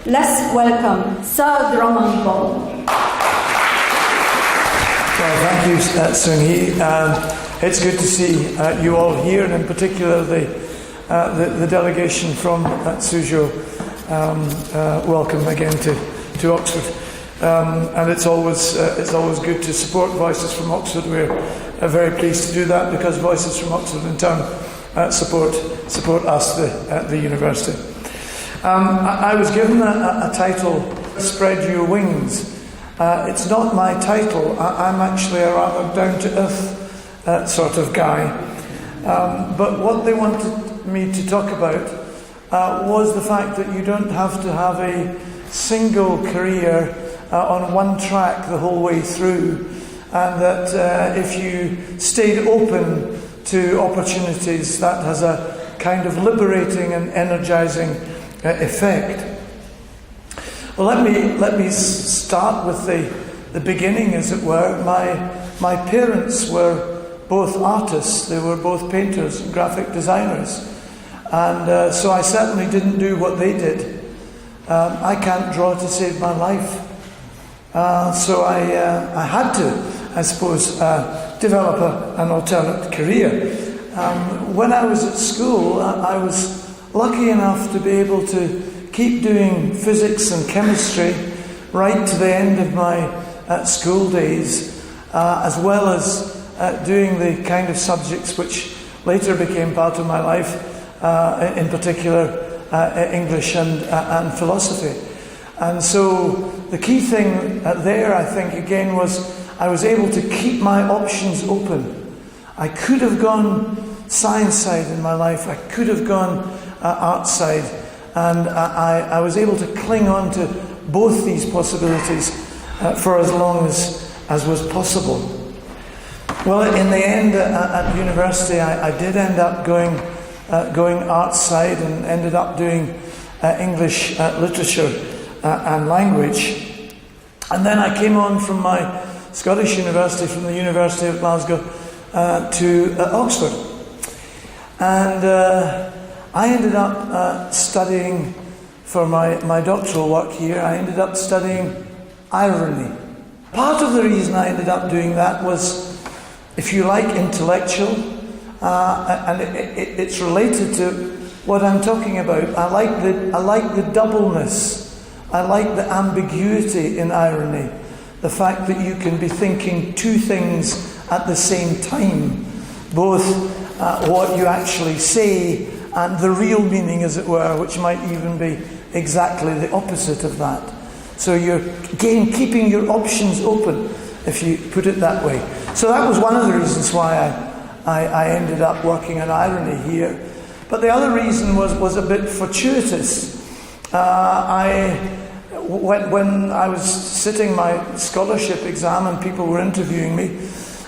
Let's welcome Sir Drummond Bone. Well, thank you, Sung-hee. It's good to see you all here, and in particular the delegation from Suzhou. Welcome again to Oxford. And it's always good to support Voices from Oxford. We're very pleased to do that because Voices from Oxford in turn support us, the university. I was given a title, Spread Your Wings. It's not my title. I'm actually a rather down-to-earth sort of guy. But what they wanted me to talk about was the fact that you don't have to have a single career on one track the whole way through, and that if you stayed open to opportunities, that has a kind of liberating and energising effect. Well, let me start with the beginning, as it were. My parents were both artists. They were both painters and graphic designers, and so I certainly didn't do what they did. I can't draw to save my life, so I had to, I suppose, develop an alternate career. When I was at school, I was lucky enough to be able to keep doing physics and chemistry right to the end of my school days, as well as doing the kind of subjects which later became part of my life, in particular English and philosophy. And so the key thing there, I think, again, was I was able to keep my options open. I could have gone science side in my life, I could have gone art side, and I was able to cling on to both these possibilities for as long as was possible. Well, in the end, at university, I did end up going art side and ended up doing English literature and language. And then I came on from my Scottish university, from the University of Glasgow, to Oxford. And I ended up studying, for my doctoral work here, I ended up studying irony. Part of the reason I ended up doing that was, if you like, intellectual, and it's related to what I'm talking about. I like the doubleness. I like the ambiguity in irony. The fact that you can be thinking two things at the same time, both what you actually say and the real meaning, as it were, which might even be exactly the opposite of that. So you're, again, keeping your options open, if you put it that way. So that was one of the reasons why I ended up working on irony here. But the other reason was a bit fortuitous. When I was sitting my scholarship exam and people were interviewing me,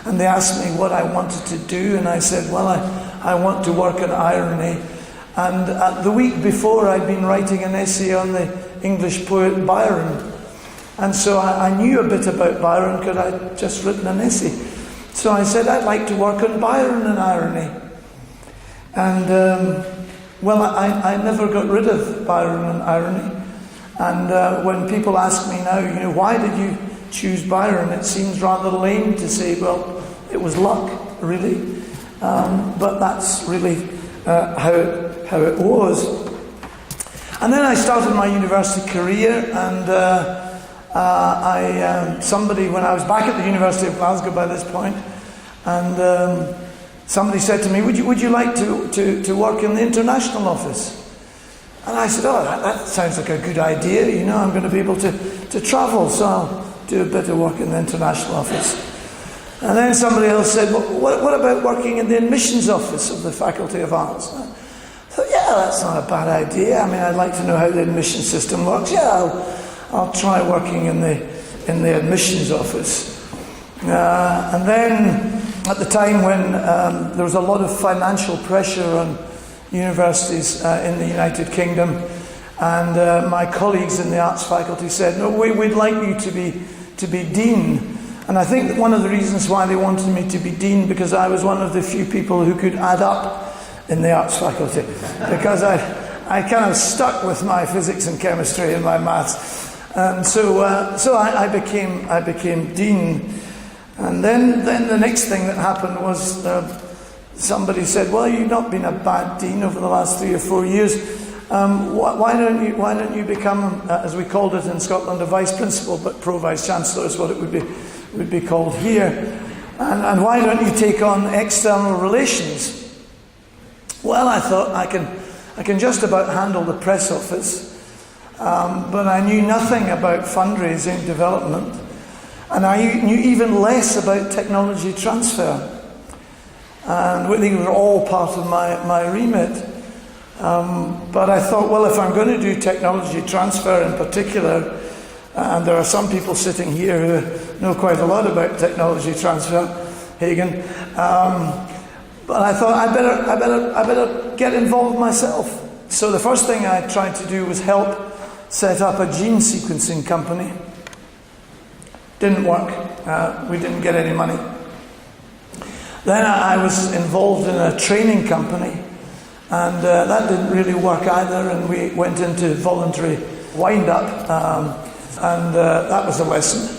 and they asked me what I wanted to do, and I said, well, I want to work on irony. And the week before, I'd been writing an essay on the English poet Byron. And so I knew a bit about Byron because I'd just written an essay. So I said, I'd like to work on Byron and irony. And, well, I never got rid of Byron and irony. And when people ask me now, why did you choose Byron? It seems rather lame to say, well, it was luck, really. But that's really how it was. And then I started my university career, and somebody, when I was back at the University of Glasgow by this point, and somebody said to me, would you like to work in the international office? And I said, oh, that sounds like a good idea, I'm going to be able to travel, so I'll do a bit of work in the international office. And then somebody else said, well, what about working in the admissions office of the Faculty of Arts? I thought, yeah, that's not a bad idea. I mean, I'd like to know how the admission system works. Yeah, I'll try working in the admissions office. And then, at the time when there was a lot of financial pressure on universities in the United Kingdom, and my colleagues in the arts faculty said, no, we'd like you to be dean. And I think that one of the reasons why they wanted me to be dean, because I was one of the few people who could add up in the arts faculty, because I kind of stuck with my physics and chemistry and my maths. And so I became dean. And then the next thing that happened was somebody said, well, you've not been a bad dean over the last 3 or 4 years. Why don't you become, as we called it in Scotland, a vice principal, but Pro-Vice-Chancellor is what it would be called here. And why don't you take on external relations? Well, I thought I can just about handle the press office, but I knew nothing about fundraising, development, and I knew even less about technology transfer. And these were all part of my remit. But I thought, well, if I'm going to do technology transfer in particular, and there are some people sitting here who know quite a lot about technology transfer, Hagen, but I thought I better get involved myself. So the first thing I tried to do was help set up a gene sequencing company. Didn't work. We didn't get any money. Then I was involved in a training company, and that didn't really work either, and we went into voluntary wind-up, and that was a lesson.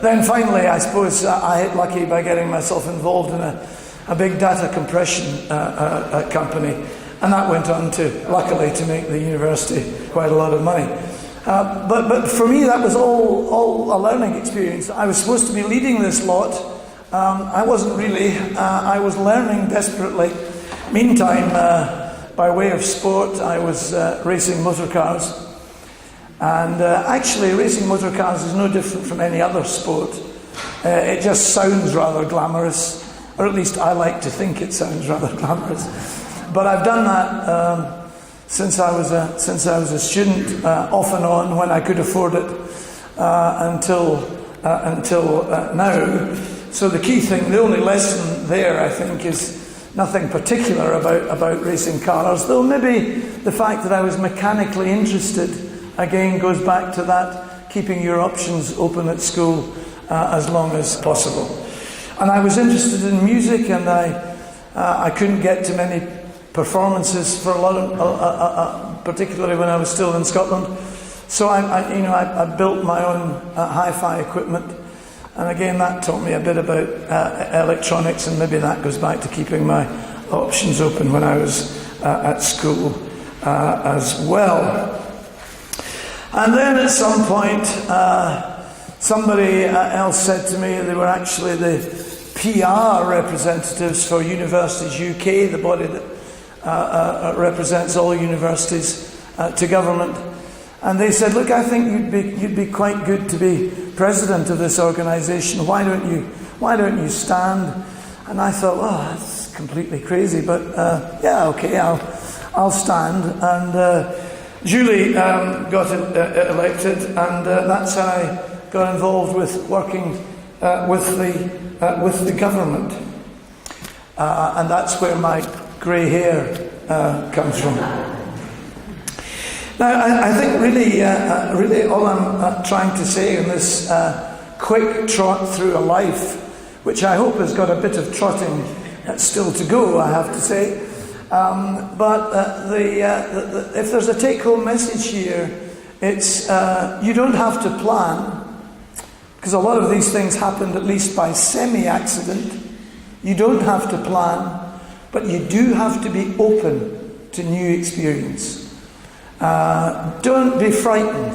Then finally, I suppose, I hit lucky by getting myself involved in a big data compression company, and that went on luckily to make the university quite a lot of money. But for me, that was all a learning experience. I was supposed to be leading this lot. I wasn't really. I was learning desperately. Meantime, by way of sport, I was racing motor cars. And actually, racing motor cars is no different from any other sport. It just sounds rather glamorous, or at least I like to think it sounds rather glamorous. But I've done that since I was a student, off and on, when I could afford it, until now. So the key thing, the only lesson there, I think, is nothing particular about racing cars, though maybe the fact that I was mechanically interested, again, goes back to that, keeping your options open at school as long as possible. And I was interested in music, and I couldn't get to many performances for a lot of, particularly when I was still in Scotland. So I built my own hi-fi equipment. And again, that taught me a bit about electronics, and maybe that goes back to keeping my options open when I was at school as well. And then at some point, somebody else said to me they were actually the PR representatives for Universities UK, the body that represents all universities to government. And they said, look, I think you'd be quite good to be president of this organisation. Why don't you stand? And I thought, well, that's completely crazy, but yeah, okay, I'll stand. And Julie got elected, and that's how I got involved with working with the government, and that's where my grey hair comes from. Now, I think really all I'm trying to say in this quick trot through a life, which I hope has got a bit of trotting still to go, I have to say, but if there's a take-home message here, it's you don't have to plan, because a lot of these things happened at least by semi-accident. You don't have to plan, but you do have to be open to new experience. Don't be frightened.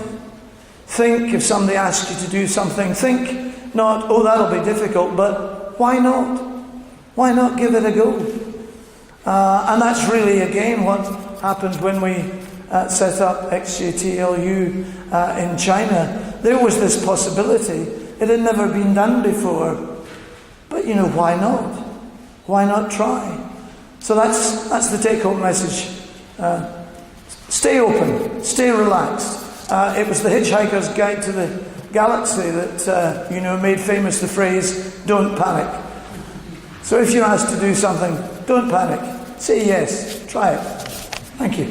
Think if somebody asks you to do something, think not, oh, that'll be difficult, but why not? Why not give it a go? And that's really, again, what happened when we set up XJTLU in China. There was this possibility. It had never been done before. But, why not? Why not try? So that's the take-home message. Stay open, stay relaxed. It was the Hitchhiker's Guide to the Galaxy that, made famous the phrase, don't panic. So if you're asked to do something, don't panic. Say yes, try it. Thank you.